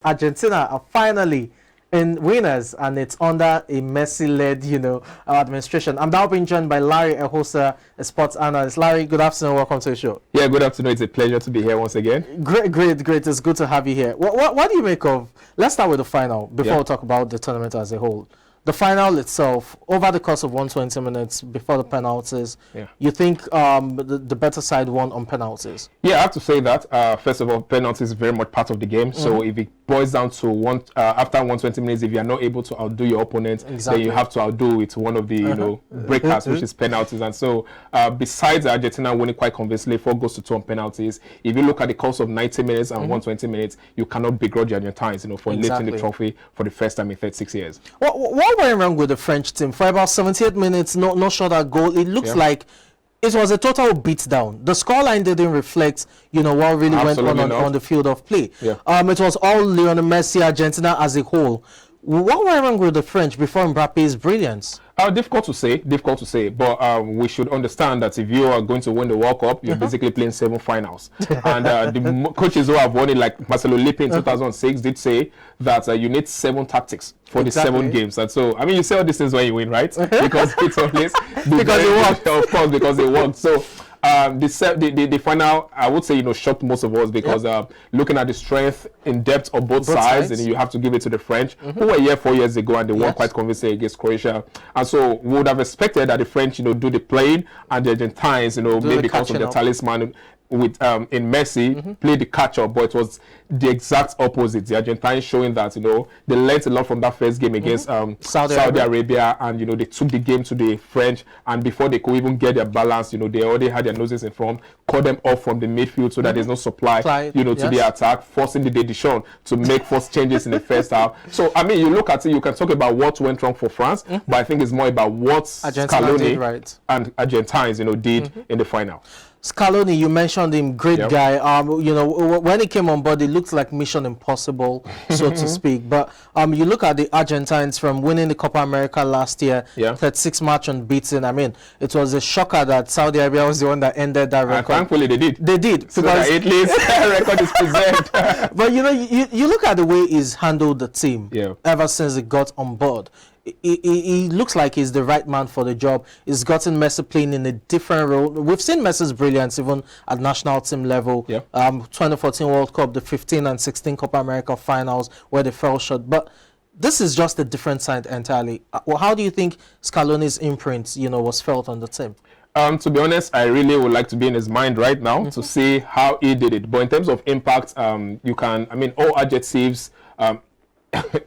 Argentina are finally in winners, and it's under a Messi-led, administration. I'm now being joined by Larry Ehosa, a sports analyst. Larry, good afternoon. Welcome to the show. Yeah, good afternoon. It's a pleasure to be here once again. Great. It's good to have you here. What do you make of? Let's start with the final before we talk about the tournament as a whole. The final itself, over the course of 120 minutes before the penalties, you think the better side won on penalties? Yeah, I have to say that. First of all, penalties is very much part of the game. So if it boils down to after 120 minutes, if you are not able to outdo your opponent, then you have to outdo it one of the breakers, which is penalties. And so besides Argentina winning quite convincingly 4-2 on penalties, if you look at the course of 90 minutes and 120 minutes, you cannot begrudge Argentines, for lifting the trophy for the first time in 36 years. What went wrong with the French team? For about 78 minutes, no shot at goal. It looks like it was a total beatdown. The scoreline didn't reflect, what really went on the field of play. It was all Lionel Messi, Argentina as a whole. What went wrong with the French before Mbappe's brilliance? Difficult to say. But we should understand that if you are going to win the World Cup, you're basically playing 7 finals. And the coaches who have won it, like Marcelo Lippi in 2006, did say that you need 7 tactics for the 7 games. And so, you say all these things when you win, right? Because it's always because it worked. Of course, because it worked. So the final, I would say, shocked most of us because looking at the strength in depth of both sides, and you have to give it to the French, who were here 4 years ago and they won quite convincingly against Croatia. And so we would have expected that the French, do the playing, and the Argentines, maybe because of their talisman with in Messi, play the catch-up, but it was the exact opposite. The Argentines showing that they learned a lot from that first game against Saudi Arabia, and they took the game to the French, and before they could even get their balance, they already had their noses in front, cut them off from the midfield so that there's no supply to the attack, forcing the Deschamps to make forced changes in the first half. So you look at it, you can talk about what went wrong for France, but I think it's more about what Scaloni and Argentines did in the final. Scaloni, you mentioned him, great guy. When he came on board, it looked like Mission Impossible, so to speak. But you look at the Argentines from winning the Copa America last year, 36 match unbeaten. It was a shocker that Saudi Arabia was the one that ended that record. Thankfully, they did. They did. So because at least record is preserved. But you look at the way he's handled the team ever since he got on board. He looks like he's the right man for the job. He's gotten Messi playing in a different role. We've seen Messi's brilliance even at national team level. 2014 World Cup, the 15 and 16 Copa America finals where they fell short. But this is just a different side entirely. How do you think Scaloni's imprint, was felt on the team? To be honest, I really would like to be in his mind right now to see how he did it. But in terms of impact, you can, all adjectives,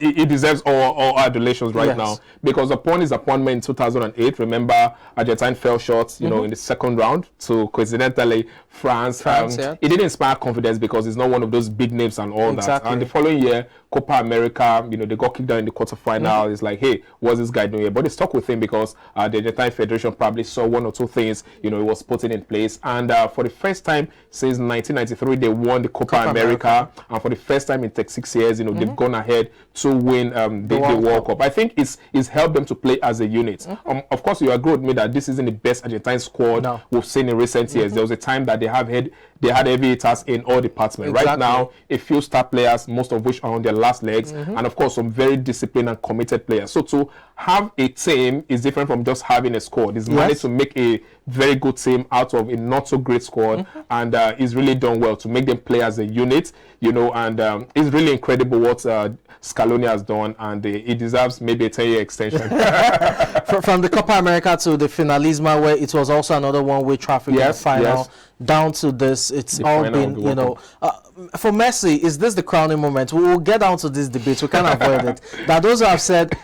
he deserves all adulations right now, because upon his appointment in 2008, remember, Argentina fell short, in the second round to, coincidentally, France. It didn't inspire confidence because it's not one of those big names and all that. And the following year, Copa America, they got kicked down in the quarterfinal. It's like, hey, what's this guy doing here? But they stuck with him because the Argentine Federation probably saw 1 or 2 things, he was putting in place. And for the first time since 1993, they won the Copa America. And for the first time in 36 years, they've gone ahead to win the World Cup. I think it's helped them to play as a unit. Of course, you agree with me that this isn't the best Argentine squad we've seen in recent years. There was a time that they had heavy hitters in all departments. Right now, a few star players, most of which are on their last legs, and of course, some very disciplined and committed players. So to have a team is different from just having a squad. He's managed to make a very good team out of a not so great squad, and he's really done well to make them play as a unit, and it's really incredible what Scaloni has done, and he deserves maybe a 10-year extension. From the Copa America to the Finalisma, where it was also another one-way traffic in the final, down to this, it's all been, for Messi, is this the crowning moment? We'll get down to this debate. We can't avoid it. Now, those who have said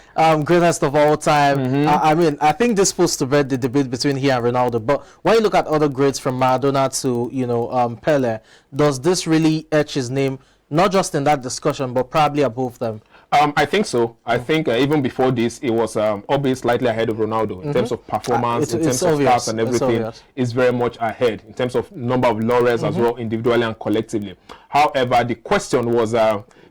greatest of all time, I think this puts to bed the debate between he and Ronaldo. But when you look at other greats from Maradona to, Pele, does this really etch his name, not just in that discussion, but probably above them? I think so. I think even before this, it was obviously slightly ahead of Ronaldo in terms of performance, in terms of stats and everything. It's very much ahead in terms of number of laurels as well, individually and collectively. However, the question was,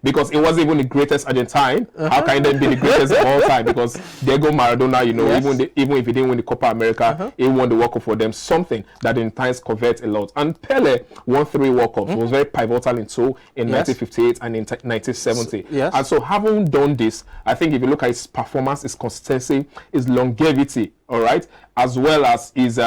because it wasn't even the greatest Argentine. How can it then be the greatest of all time? Because Diego Maradona, you know, even if he didn't win the Copa America, he won the World Cup for them, something that the Argentines covet a lot. And Pele won 3 World Cups. It was very pivotal in 2, in 1958 and in 1970. And so having done this, I think if you look at his performance, his consistency, his longevity, all right, as well as his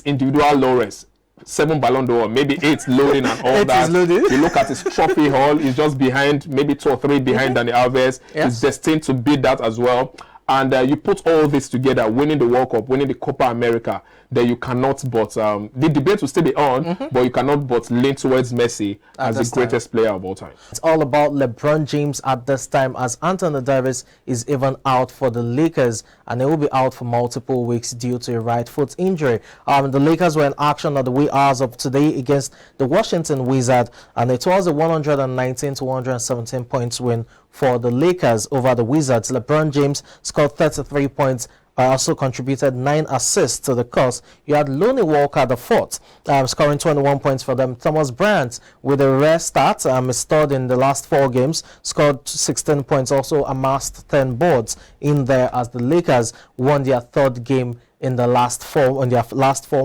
individual laurels, 7 Ballon d'Or, maybe 8 loading and all that. You look at his trophy haul, he's just behind, maybe 2 or 3 behind Dani Alves. He's destined to beat that as well. And you put all this together, winning the World Cup, winning the Copa America, then you cannot but, the debate will still be on, but you cannot but lean towards Messi as the greatest player of all time. It's all about LeBron James at this time, as Anthony Davis is even out for the Lakers, and he will be out for multiple weeks due to a right foot injury. The Lakers were in action at the wee hours of today against the Washington Wizards, and it was a 119 to 117 points win for the Lakers over the Wizards. LeBron James scored 33 points, also contributed 9 assists to the cause. You had Lonnie Walker, the fourth, scoring 21 points for them. Thomas Bryant, with a rare start, starred in the last 4 games, scored 16 points, also amassed 10 boards in there as the Lakers won their 3rd game in the last 4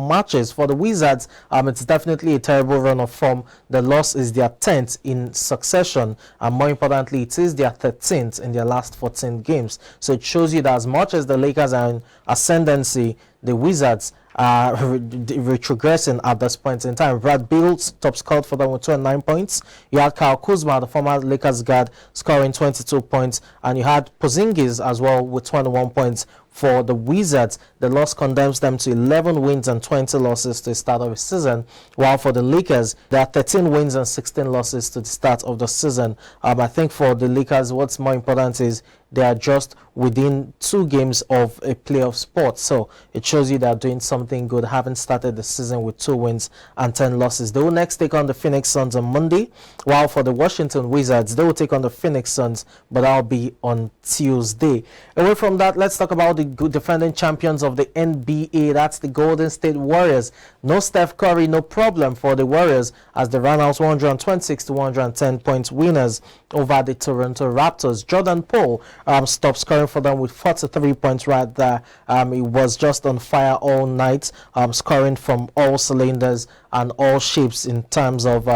matches. For the Wizards, it's definitely a terrible run of form. The loss is their 10th in succession, and more importantly, it is their 13th in their last 14 games. So it shows you that as much as the Lakers are in ascendancy, the Wizards are retrogressing at this point in time. Brad Beal top scored for them with 29 points. You had Kyle Kuzma, the former Lakers guard, scoring 22 points, and you had Porzingis as well with 21 points. For the Wizards, the loss condemns them to 11 wins and 20 losses to the start of the season, while for the Lakers, there are 13 wins and 16 losses to the start of the season. I think for the Lakers, what's more important is they are just within 2 games of a playoff spot. So it shows you they are doing something good, having started the season with 2 wins and 10 losses. They will next take on the Phoenix Suns on Monday, while for the Washington Wizards, they will take on the Phoenix Suns, but that'll be on Tuesday. Away from that, let's talk about the good defending champions of the NBA. That's the Golden State Warriors. No Steph Curry, no problem for the Warriors, as they ran out 126 to 110 points winners over the Toronto Raptors. Jordan Poole stopped scoring for them with 43 points right there. He was just on fire all night, scoring from all cylinders and all shapes in terms of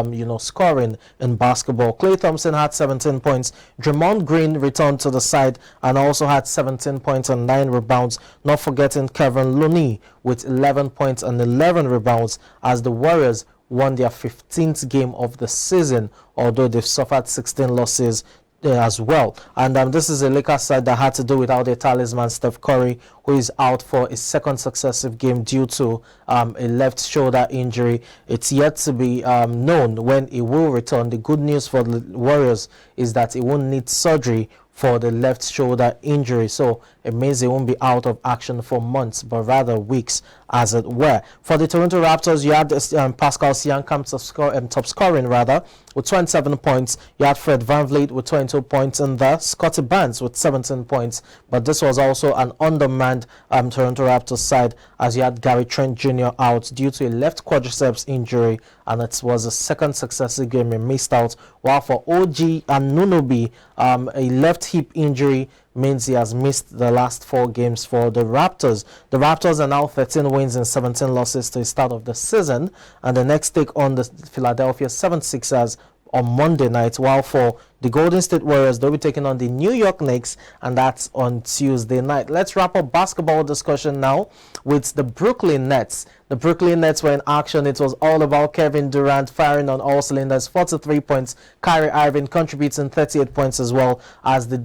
scoring in basketball. Klay Thompson had 17 points. Draymond Green returned to the side and also had 17 points and 9 rebounds. Not forgetting Kevin Looney with 11 points and 11 rebounds, as the Warriors won their 15th game of the season, although they've suffered 16 losses as well. And this is a Lakers side that had to do without their talisman Steph Curry, who is out for a 2nd successive game due to a left shoulder injury. It's yet to be known when he will return. The good news for the Warriors is that he won't need surgery for the left shoulder injury, so it means he won't be out of action for months, but rather weeks, as it were. For the Toronto Raptors, you had Pascal Siakam top scoring with 27 points. You had Fred VanVleet with 22 points in there. Scotty Barnes with 17 points, but this was also an undermanned Toronto Raptors side, as you had Gary Trent Jr. out due to a left quadriceps injury, and it was a 2nd successive game he missed out. While for OG Anunoby, a left hip injury means he has missed the last 4 games for the Raptors. The Raptors are now 13 wins and 17 losses to the start of the season, and the next take on the Philadelphia 76ers on Monday night, while for the Golden State Warriors, they'll be taking on the New York Knicks, and that's on Tuesday night. Let's wrap up basketball discussion now with the Brooklyn Nets. The Brooklyn Nets were in action. It was all about Kevin Durant firing on all cylinders, 43 points. Kyrie Irving contributing 38 points as well, as the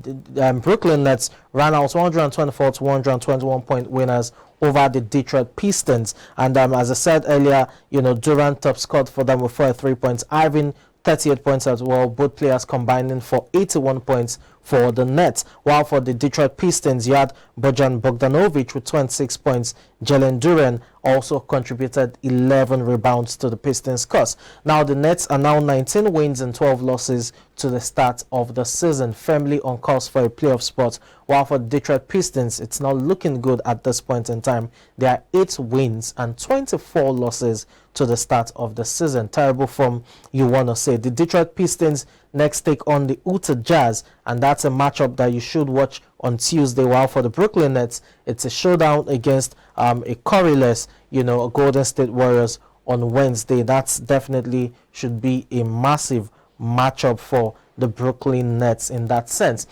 Brooklyn Nets ran out 124 to 121 point winners over the Detroit Pistons. And as I said earlier, Durant top scored for them with 43 points. Irving 38 points as well, both players combining for 81 points for the Nets. While for the Detroit Pistons, you had Bojan Bogdanovic with 26 points. Jalen Duren also contributed 11 rebounds to the Pistons' cause. Now the Nets are now 19 wins and 12 losses to the start of the season, firmly on course for a playoff spot. While for the Detroit Pistons, it's not looking good at this point in time. There are 8 wins and 24 losses to the start of the season. Terrible form, you want to say. The Detroit Pistons, next take on the Utah Jazz, and that's a matchup that you should watch on Tuesday. While for the Brooklyn Nets, it's a showdown against a Curryless, Golden State Warriors on Wednesday. That's definitely should be a massive matchup for the Brooklyn Nets in that sense.